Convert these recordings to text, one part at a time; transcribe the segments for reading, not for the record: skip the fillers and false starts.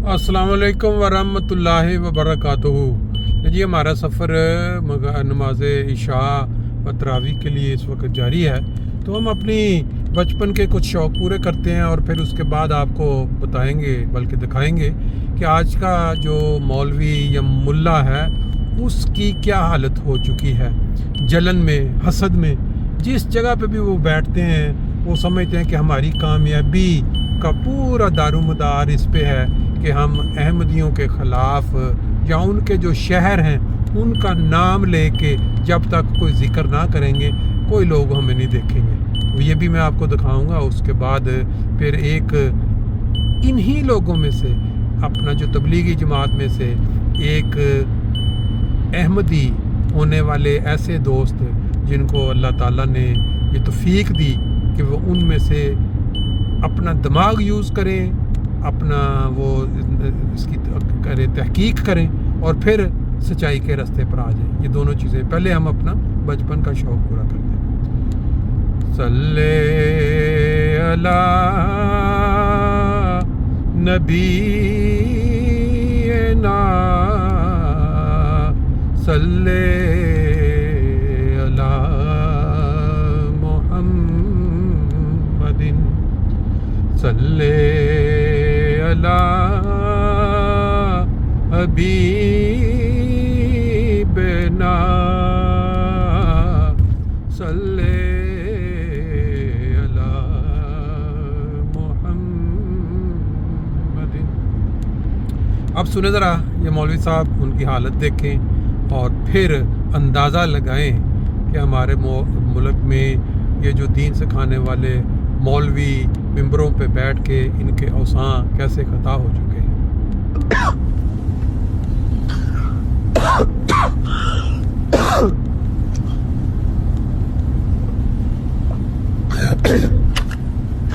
अस्सलाम वालेकुम वरहमतुल्लाहि वबरकातुहू। जी हमारा सफ़र नमाज इशा व तरावी के लिए इस वक्त जारी है। तो हम अपनी बचपन के कुछ शौक़ पूरे करते हैं और फिर उसके बाद आपको बताएंगे बल्कि दिखाएंगे कि आज का जो मौलवी या मुल्ला है उसकी क्या हालत हो चुकी है। जलन में, हसद में, जिस जगह पे भी वो बैठते हैं वो समझते हैं कि हमारी कामयाबी का पूरा दारोमदार इस पे है कि हम अहमदियों के ख़िलाफ़ या उनके जो शहर हैं उनका नाम लेके जब तक कोई ज़िक्र ना करेंगे कोई लोग हमें नहीं देखेंगे। ये भी मैं आपको दिखाऊंगा। उसके बाद फिर एक इन्हीं लोगों में से अपना जो तबलीगी जमात में से एक अहमदी होने वाले ऐसे दोस्त जिनको अल्लाह ताला ने ये तौफीक दी कि वो उनमें से अपना दिमाग यूज़ करें, अपना वो इसकी करें, तहकीक करें और फिर सच्चाई के रास्ते पर आ जाएं। ये दोनों चीज़ें। पहले हम अपना बचपन का शौक़ पूरा करते हैं। सल्ले अला नबी ना सल्ले अला मुहम्मदिन सल्ले अला हबीबना सल्ले अला मुहम्मदिन। अब सुने ज़रा ये मौलवी साहब, उनकी हालत देखें और फिर अंदाज़ा लगाएं कि हमारे मुल्क में ये जो दीन सिखाने वाले मौलवी मिंबरों पे बैठ के इनके औसां कैसे ख़ता हो चुके हैं।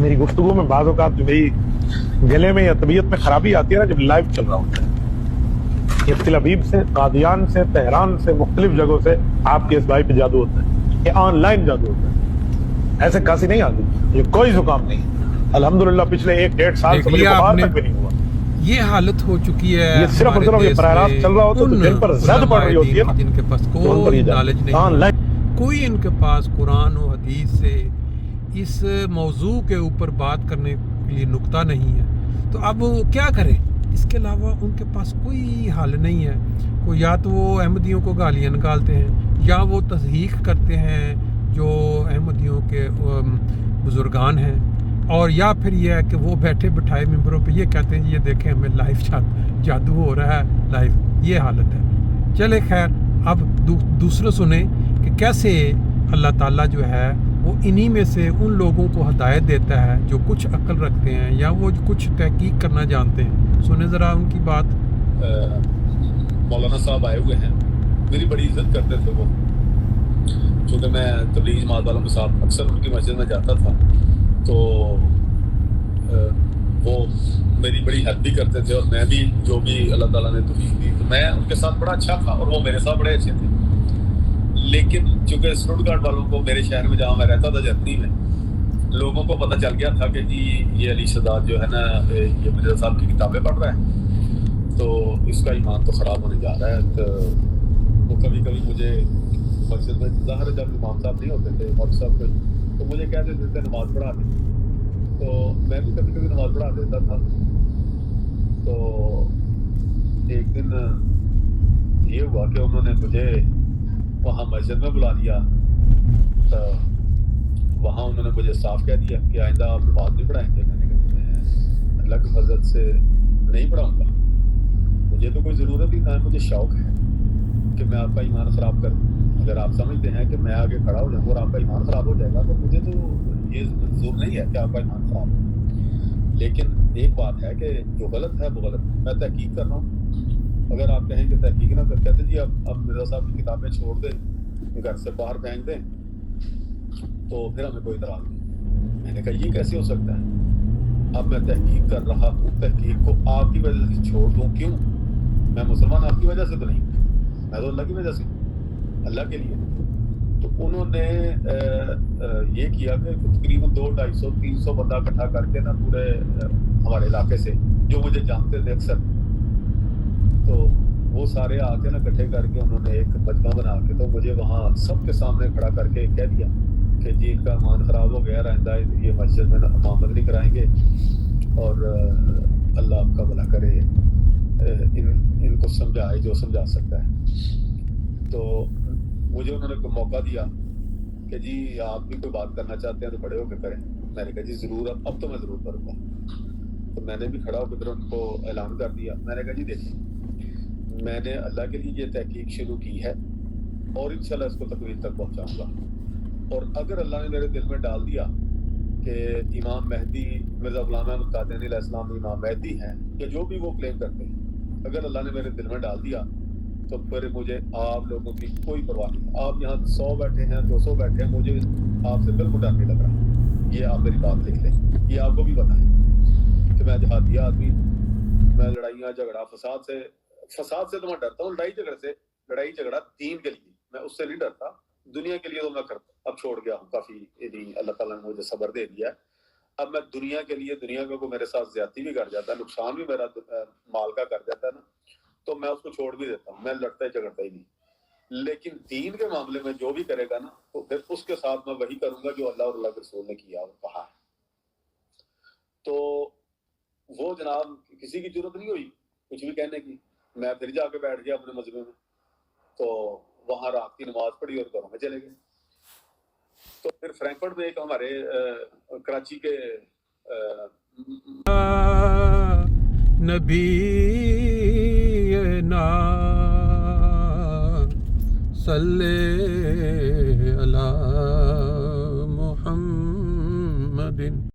मेरी गुफ्तगू में बाज़ औक़ात जो मेरी गले में या तबीयत में खराबी आती है ना, जब लाइव चल रहा होता है, ये तिल अबीब से, कादियान से, तेहरान से, मुख्तलिफ जगहों से आपके इस भाई पे जादू होता है। ये ऑनलाइन जादू होता है, ऐसे कासी नहीं आती, ये कोई जुकाम नहीं। अल्हम्दुलिल्लाह पिछले 1-1.5 साल से मुझे बुखार तक भी नहीं हुआ। ये हालत हो चुकी है। ये सिर्फ और सिर्फ ये बराह रास्त चल रहा होता है तो जिन पर ज़द पड़ रही होती है ना, जिनके पास कोई नॉलेज नहीं, कोई इनके पास कुरान और हदीस से इस मौजू के ऊपर बात करने के लिए नुक्ता नहीं है। तो अब वो क्या करें, इसके अलावा उनके पास कोई हल नहीं है। कोई या तो वो अहमदियों को गालियाँ निकालते हैं या वो तस्दीक करते हैं जो अहमदियों के बुजुर्गान हैं, और या फिर ये है कि वो बैठे बिठाए मिंबरों पे ये कहते हैं ये देखें हमें लाइव जादू हो रहा है लाइव। ये हालत है। चले खैर, अब दूसरे सुने कि कैसे अल्लाह ताला जो है वो इन्हीं में से उन लोगों को हदायत देता है जो कुछ अक्ल रखते हैं या वो कुछ तहकीक करना जानते हैं। सुने ज़रा उनकी बात। मौलाना साहब आए हुए हैं, मेरी बड़ी इज्जत करते थे वो, क्योंकि मैं तबलीग जमात वालों के साथ अक्सर उनकी मस्जिद में जाता था, तो वो मेरी बड़ी हेल्प भी करते थे और मैं भी जो भी अल्लाह ताला ने तौफीक दी तो मैं उनके साथ बड़ा अच्छा था और वो मेरे साथ बड़े अच्छे थे। लेकिन चूँकि स्टुटगार्ट वालों को, मेरे शहर में जहाँ मैं रहता था जर्मनी में, लोगों को पता चल गया था कि जी ये अली शहजाद जो है ना ये मिर्ज़ा साहब की किताबें पढ़ रहा है, तो इसका ईमान तो ख़राब होने जा रहा है। तो वो कभी कभी मुझे मस्जिद में, ज़ाहिर जब इमाम साहब नहीं होते थे मौलवी साहब को, तो मुझे कह देते थे नमाज़ पढ़ा दे, तो मैं भी कभी कभी नमाज़ पढ़ा देता था। तो एक दिन ये हुआ कि उन्होंने मुझे वहाँ मस्जिद में बुला लिया, तो वहाँ उन्होंने मुझे साफ कह दिया कि आइंदा आप नमाज़ नहीं पढ़ाएंगे। मैंने कहा मैं अल्लाह की फज़ल से नहीं पढ़ाऊँगा, मुझे तो कोई ज़रूरत ही ना, मुझे शौक़ है कि मैं आपका ईमान ख़राब करूँ। अगर आप समझते हैं कि मैं आगे खड़ा हो जाऊँ और आपका ईमान ख़राब हो जाएगा तो मुझे तो ये मंजूर नहीं है कि आपका ईमान ख़राब हो। लेकिन एक बात है कि जो गलत है वो गलत है, मैं तहकीक कर रहा हूँ। अगर आप कहें कि तहकीक ना कर, कहते जी अब मिर्ज़ा साहब की किताबें छोड़ दें, घर से बाहर फेंक दें, तो फिर हमें कोई इतराज़ नहीं। मैंने कहा ये कैसे हो सकता है, अब मैं तहकीक कर रहा हूँ, तहकीक को आपकी वजह से छोड़ दूँ क्यों? मैं मुसलमान आपकी वजह से तो नहीं, मैं तो अल्लाह की वजह से, अल्लाह के लिए। तो उन्होंने ये किया कि तकरीबन 200, 250, 300 बंदा इकट्ठा करके ना पूरे हमारे इलाके से जो मुझे जानते थे अक्सर, तो वो सारे आके ना इकट्ठे करके उन्होंने एक मजमा बना के तो मुझे वहाँ सबके सामने खड़ा करके कह दिया कि जी इनका ईमान ख़राब हो गया, आइंदा ये मस्जिद में इमामत नहीं कराएंगे और अल्लाह आपका भला करे, इनको समझाए जो समझा सकता है। तो मुझे उन्होंने मौका दिया कि जी आप भी कोई बात करना चाहते हैं तो खड़े होकर करें। मैंने कहा जी ज़रूर, अब तो मैं ज़रूर करूँगा। तो मैंने भी खड़ा होकर उनको ऐलान कर दिया। मैंने कहा जी देखिए, मैंने अल्लाह के लिए ये तहकीक शुरू की है और इंशाल्लाह इसको तकमील तक पहुँचाऊँगा। और अगर अल्लाह ने मेरे दिल में डाल दिया कि इमाम महदी मिर्ज़ा ग़ुलाम अहमद क़ादियानी अलैहिस्सलाम इमाम महदी हैं या जो भी वो क्लेम करते हैं, अगर अल्लाह ने मेरे दिल में डाल दिया तो फिर मुझे आप लोगों की कोई परवाह नहीं। आप यहाँ 100 बैठे हैं, 200 बैठे हैं, मुझे आपसे बिल्कुल डर नहीं लग रहा। ये आप मेरी बात लिख लें, ये आपको भी पता है कि मैं जिहादी आदमी, मैं लड़ाइयाँ झगड़ा फसाद से तो मैं डरता हूँ। लड़ाई झगड़ा दीन के लिए मैं उससे नहीं डरता, दुनिया के लिए तो मैं करता, अब छोड़ गया हूँ काफ़ी। अल्लाह ताला ने मुझे सब्र दे दिया है। अब मैं दुनिया के लिए, दुनिया का कोई मेरे साथ ज्यादती भी कर जाता है, नुकसान भी मेरा माल का कर जाता है ना, तो मैं उसको छोड़ भी देता हूँ, मैं लड़ता झगड़ता ही नहीं। लेकिन दीन के मामले में जो भी करेगा ना, तो फिर उसके साथ मैं वही करूंगा जो अल्लाह और अल्लाह के रसूल ने किया और कहा है। तो वो जनाब किसी की जरूरत नहीं हुई कुछ भी कहने की, मैं फिर जाके बैठ गया अपने मजमे में। तो वहां रात की नमाज पढ़ी और घरों में चले गए। तो फिर फ्रैंकफर्ट में एक हमारे कराची के नबी ना सल्ले अला मुहम्मदिन।